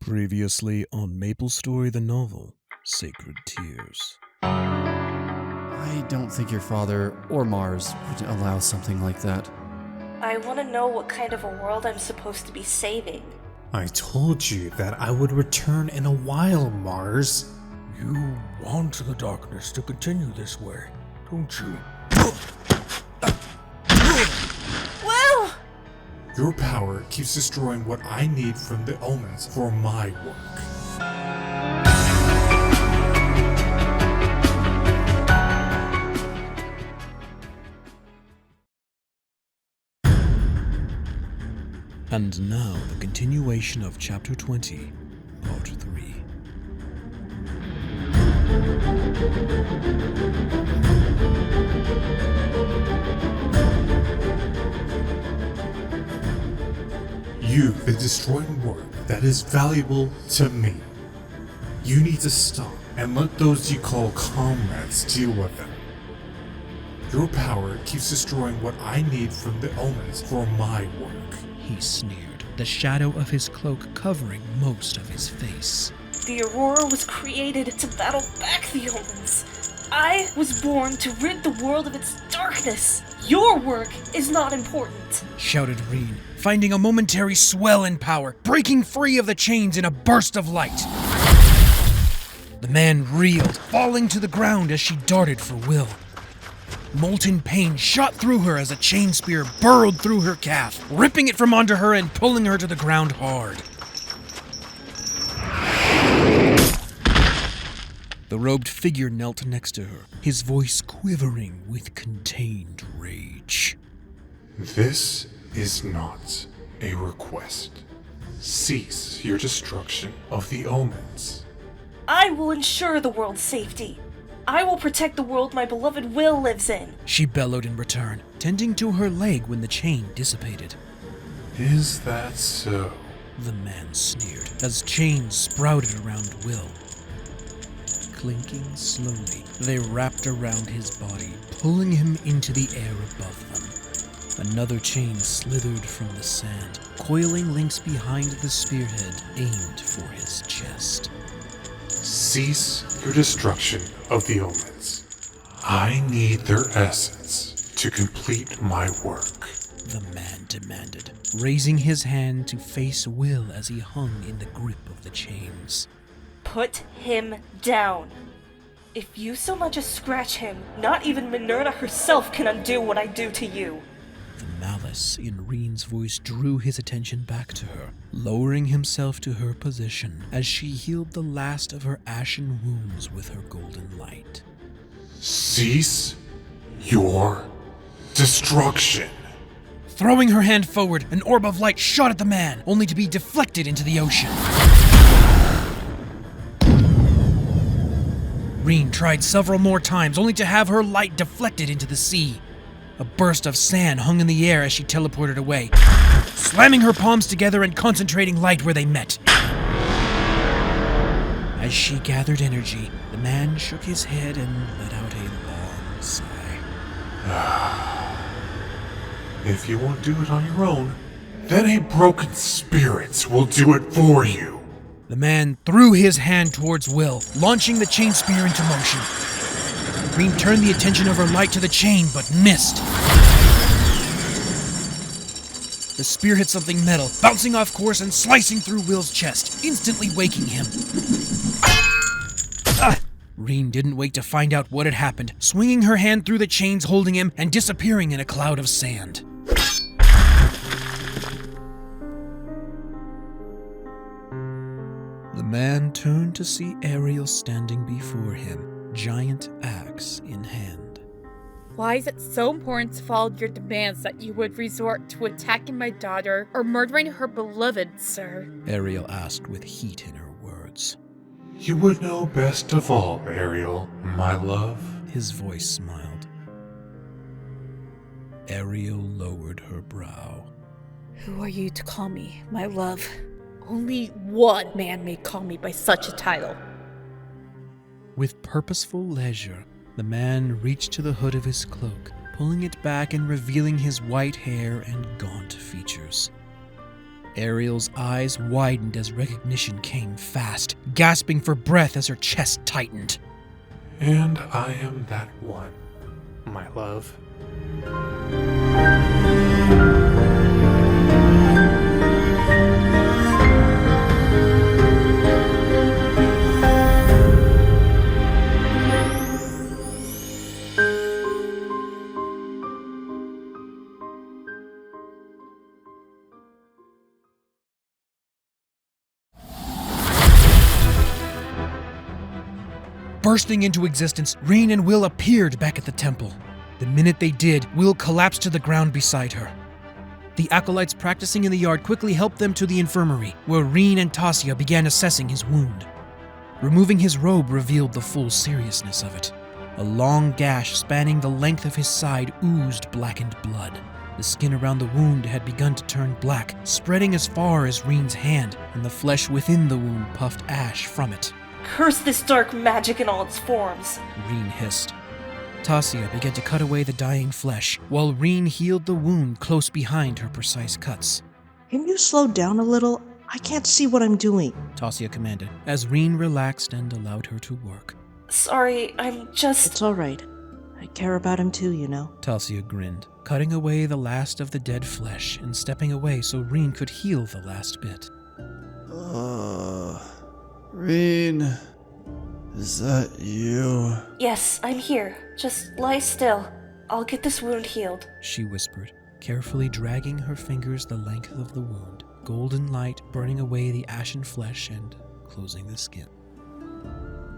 Previously on Maplestory the novel, Sacred Tears. I don't think your father or Mars would allow something like that. I want to know what kind of a world I'm supposed to be saving. I told you that I would return in a while, Mars. You want the darkness to continue this way, don't you? Well! Your power keeps destroying what I need from the omens for my work. And now the continuation of Chapter 20, Part 3. You, the destroying work that is valuable to me. You need to stop and let those you call comrades deal with them. Your power keeps destroying what I need from the omens for my work. He sneered, the shadow of his cloak covering most of his face. The Aurora was created to battle back the omens. I was born to rid the world of its darkness. Your work is not important, Shouted Rhinne, finding a momentary swell in power, breaking free of the chains in a burst of light. The man reeled, falling to the ground as she darted for Will. Molten pain shot through her as a chain spear burrowed through her calf, ripping it from under her and pulling her to the ground hard. The robed figure knelt next to her, his voice quivering with contained rage. This is not a request. Cease your destruction of the omens. I will ensure the world's safety. I will protect the world my beloved Will lives in. She bellowed in return, tending to her leg when the chain dissipated. Is that so? The man sneered as chains sprouted around Will. Clinking slowly, they wrapped around his body, pulling him into the air above them. Another chain slithered from the sand, coiling links behind the spearhead aimed for his chest. Cease your destruction of the omens. I need their essence to complete my work. The man demanded, raising his hand to face Will as he hung in the grip of the chains. Put him down. If you so much as scratch him, not even Minerva herself can undo what I do to you. The malice in Rhinne's voice drew his attention back to her, lowering himself to her position as she healed the last of her ashen wounds with her golden light. Cease your destruction. Throwing her hand forward, an orb of light shot at the man, only to be deflected into the ocean. Rhinne tried several more times, only to have her light deflected into the sea. A burst of sand hung in the air as she teleported away, slamming her palms together and concentrating light where they met. As she gathered energy, the man shook his head and let out a long sigh. If you won't do it on your own, then a broken spirit will do it for you. The man threw his hand towards Will, launching the chain spear into motion. Rhinne turned the attention of her light to the chain, but missed. The spear hit something metal, bouncing off course and slicing through Will's chest, instantly waking him. Rhinne didn't wait to find out what had happened, swinging her hand through the chains holding him and disappearing in a cloud of sand. The man turned to see Ariel standing before him, giant axe in hand. Why is it so important to follow your demands that you would resort to attacking my daughter or murdering her beloved, sir? Ariel asked with heat in her words. You would know best of all, Ariel, my love. His voice smiled. Ariel lowered her brow. Who are you to call me, my love? Only one man may call me by such a title. With purposeful leisure, the man reached to the hood of his cloak, pulling it back and revealing his white hair and gaunt features. Ariel's eyes widened as recognition came fast, gasping for breath as her chest tightened. And I am that one, my love. Bursting into existence, Rhinne and Will appeared back at the temple. The minute they did, Will collapsed to the ground beside her. The acolytes practicing in the yard quickly helped them to the infirmary, where Rhinne and Tasia began assessing his wound. Removing his robe revealed the full seriousness of it. A long gash spanning the length of his side oozed blackened blood. The skin around the wound had begun to turn black, spreading as far as Rhinne's hand, and the flesh within the wound puffed ash from it. Curse this dark magic in all its forms. Rhinne hissed. Tasia began to cut away the dying flesh, while Rhinne healed the wound close behind her precise cuts. Can you slow down a little? I can't see what I'm doing. Tasia commanded, as Rhinne relaxed and allowed her to work. Sorry, I'm just... It's all right. I care about him too, you know. Tasia grinned, cutting away the last of the dead flesh and stepping away so Rhinne could heal the last bit. Rhinne, is that you? Yes, I'm here. Just lie still. I'll get this wound healed. She whispered, carefully dragging her fingers the length of the wound, golden light burning away the ashen flesh and closing the skin.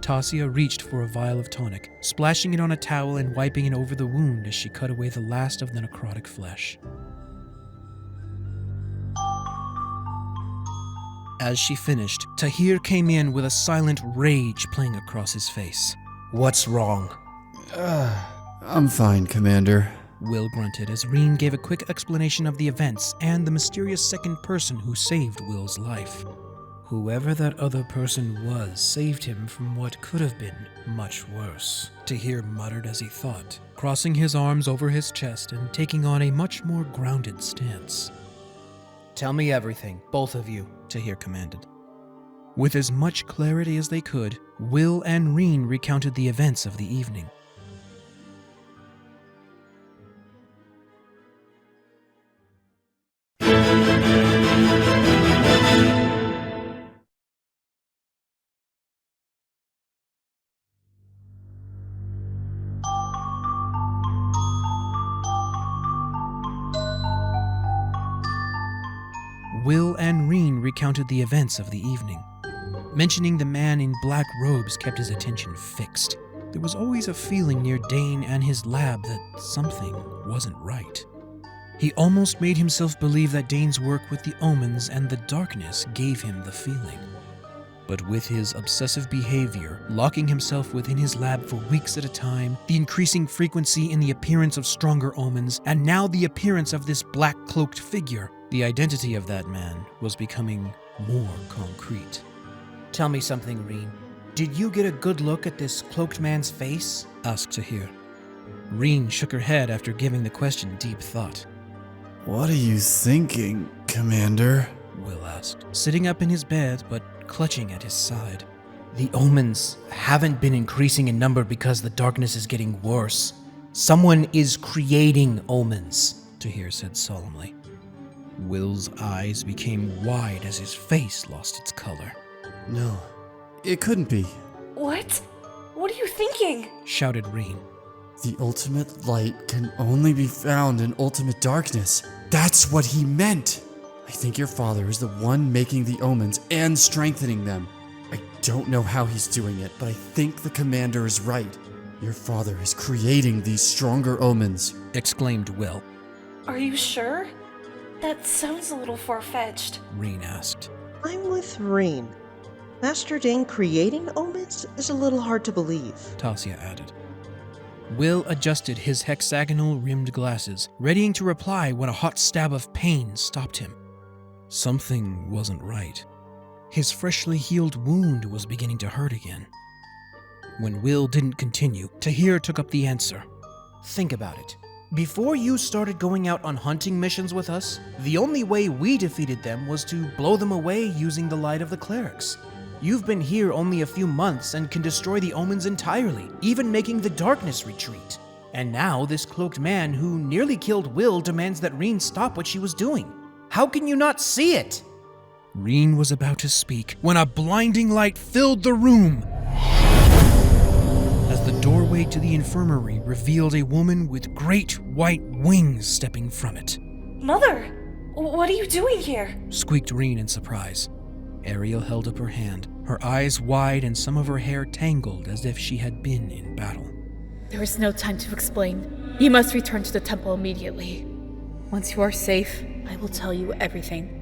Tasia reached for a vial of tonic, splashing it on a towel and wiping it over the wound as she cut away the last of the necrotic flesh. As she finished, Tahir came in with a silent rage playing across his face. "What's wrong?" I'm fine, Commander. Will grunted as Rhinne gave a quick explanation of the events and the mysterious second person who saved Will's life. Whoever that other person was saved him from what could have been much worse, Tahir muttered as he thought, crossing his arms over his chest and taking on a much more grounded stance. "Tell me everything, both of you," Tahir commanded. With as much clarity as they could, Will and Rhinne recounted the events of the evening. Will and Rhinne recounted the events of the evening. Mentioning the man in black robes kept his attention fixed. There was always a feeling near Dane and his lab that something wasn't right. He almost made himself believe that Dane's work with the omens and the darkness gave him the feeling. But with his obsessive behavior, locking himself within his lab for weeks at a time, the increasing frequency in the appearance of stronger omens, and now the appearance of this black cloaked figure, the identity of that man was becoming more concrete. "Tell me something, Rhinne. Did you get a good look at this cloaked man's face?" asked Tahir. Rhinne shook her head after giving the question deep thought. What are you thinking, Commander? Will asked, sitting up in his bed but clutching at his side. "The omens haven't been increasing in number because the darkness is getting worse. Someone is creating omens," Tahir said solemnly. Will's eyes became wide as his face lost its color. No, it couldn't be. What? What are you thinking? Shouted Rhinne. The ultimate light can only be found in ultimate darkness. That's what he meant. I think your father is the one making the omens and strengthening them. I don't know how he's doing it, but I think the commander is right. Your father is creating these stronger omens, exclaimed Will. Are you sure? That sounds a little far-fetched, Rhinne asked. I'm with Rhinne. Master Dane creating omens is a little hard to believe, Tasia added. Will adjusted his hexagonal-rimmed glasses, readying to reply when a hot stab of pain stopped him. Something wasn't right. His freshly healed wound was beginning to hurt again. When Will didn't continue, Tahir took up the answer. "Think about it. Before you started going out on hunting missions with us, the only way we defeated them was to blow them away using the light of the clerics. You've been here only a few months and can destroy the omens entirely, even making the darkness retreat. And now this cloaked man who nearly killed Will demands that Rhinne stop what she was doing. How can you not see it? Rhinne was about to speak when a blinding light filled the room. As the doorway to the infirmary revealed a woman with great white wings stepping from it. Mother, what are you doing here? Squeaked Rhinne in surprise. Ariel held up her hand, her eyes wide and some of her hair tangled as if she had been in battle. There is no time to explain. You must return to the temple immediately. Once you are safe, I will tell you everything.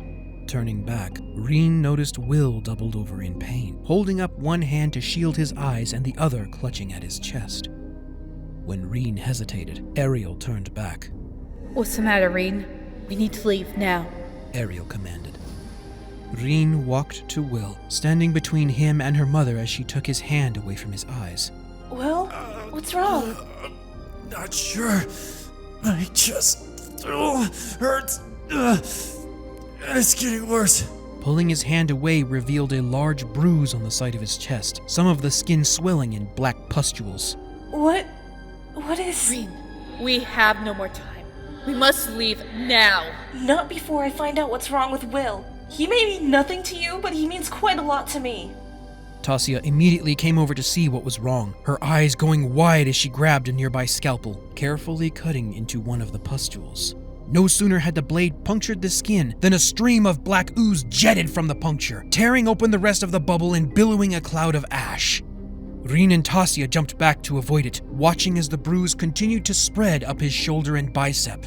Turning back, Rhinne noticed Will doubled over in pain, holding up one hand to shield his eyes and the other clutching at his chest. When Rhinne hesitated, Ariel turned back. What's the matter, Rhinne? We need to leave now. Ariel commanded. Rhinne walked to Will, standing between him and her mother as she took his hand away from his eyes. Will, what's wrong? Not sure. My chest hurts. It's getting worse. Pulling his hand away revealed a large bruise on the side of his chest, some of the skin swelling in black pustules. What is... Rhinne, we have no more time. We must leave now. Not before I find out what's wrong with Will. He may mean nothing to you, but he means quite a lot to me. Tasia immediately came over to see what was wrong, her eyes going wide as she grabbed a nearby scalpel, carefully cutting into one of the pustules. No sooner had the blade punctured the skin than a stream of black ooze jetted from the puncture, tearing open the rest of the bubble and billowing a cloud of ash. Rhinne and Tasia jumped back to avoid it, watching as the bruise continued to spread up his shoulder and bicep.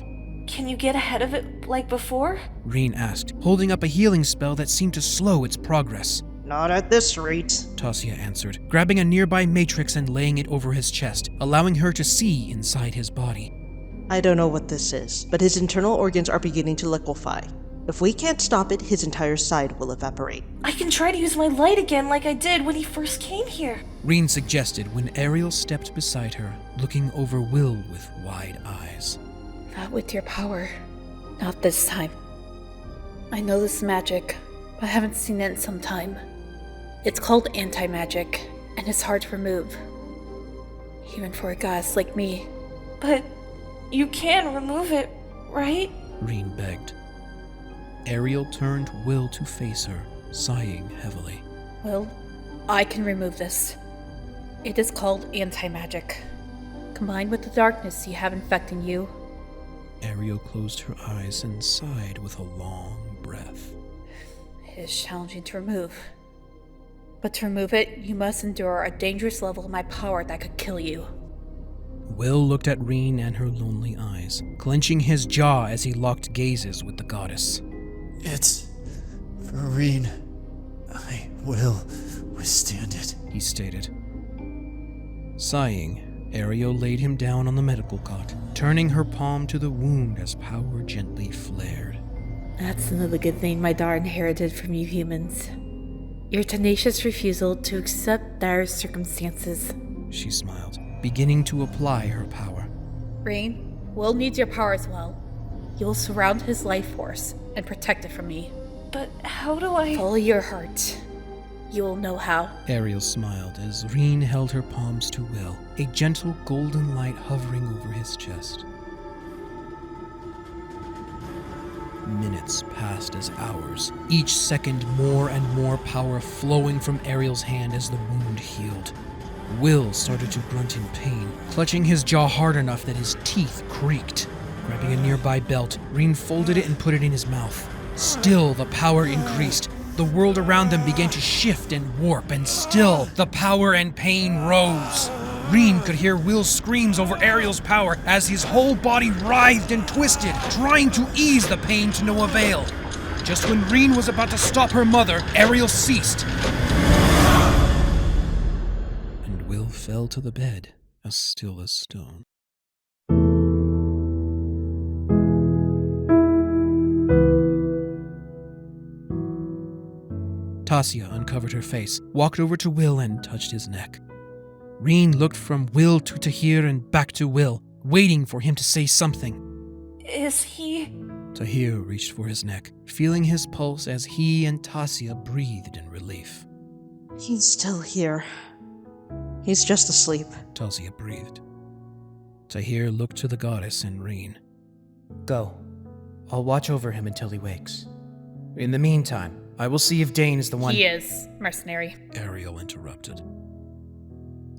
Can you get ahead of it like before? Rhinne asked, holding up a healing spell that seemed to slow its progress. Not at this rate. Tasia answered, grabbing a nearby matrix and laying it over his chest, allowing her to see inside his body. I don't know what this is, but his internal organs are beginning to liquefy. If we can't stop it, his entire side will evaporate. I can try to use my light again like I did when he first came here. Rhinne suggested when Ariel stepped beside her, looking over Will with wide eyes. Not with your power. Not this time. I know this magic, but I haven't seen it in some time. It's called anti-magic, and it's hard to remove. Even for a goddess like me. But you can remove it, right? Rhinne begged. Ariel turned Will to face her, sighing heavily. Well, I can remove this. It is called anti-magic. Combined with the darkness you have infecting you. Ariel closed her eyes and sighed with a long breath. It is challenging to remove. But to remove it, you must endure a dangerous level of my power that could kill you. Will looked at Rhinne and her lonely eyes, clenching his jaw as he locked gazes with the goddess. It's for Rhinne. I will withstand it, he stated. Sighing, Ariel laid him down on the medical cot, turning her palm to the wound as power gently flared. That's another good thing my daughter inherited from you humans. Your tenacious refusal to accept dire circumstances. She smiled, beginning to apply her power. Rhinne, Will needs your power as well. You will surround his life force and protect it from me. But how do I... Follow your heart. You will know how. Ariel smiled as Rhinne held her palms to Will, a gentle golden light hovering over his chest. Minutes passed as hours, each second more and more power flowing from Ariel's hand as the wound healed. Will started to grunt in pain, clutching his jaw hard enough that his teeth creaked. Grabbing a nearby belt, Rhinne folded it and put it in his mouth. Still, the power increased. The world around them began to shift and warp, and still, the power and pain rose. Rhinne could hear Will's screams over Ariel's power as his whole body writhed and twisted, trying to ease the pain to no avail. Just when Rhinne was about to stop her mother, Ariel ceased. And Will fell to the bed, as still as stone. Tasia uncovered her face, walked over to Will and touched his neck. Rhinne looked from Will to Tahir and back to Will, waiting for him to say something. Is he? Tahir reached for his neck, feeling his pulse as he and Tasia breathed in relief. He's still here. He's just asleep. Tasia breathed. Tahir looked to the goddess and Rhinne. Go. I'll watch over him until he wakes. In the meantime, I will see if Dane is the one— He is, mercenary. Ariel interrupted.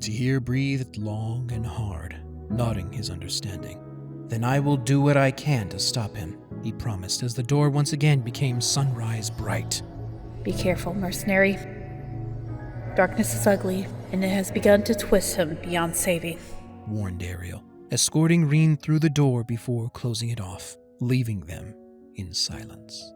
Tahir breathed long and hard, nodding his understanding. Then I will do what I can to stop him. He promised as the door once again became sunrise bright. Be careful, mercenary. Darkness is ugly, and it has begun to twist him beyond saving, warned Ariel, escorting Rhinne through the door before closing it off, leaving them in silence.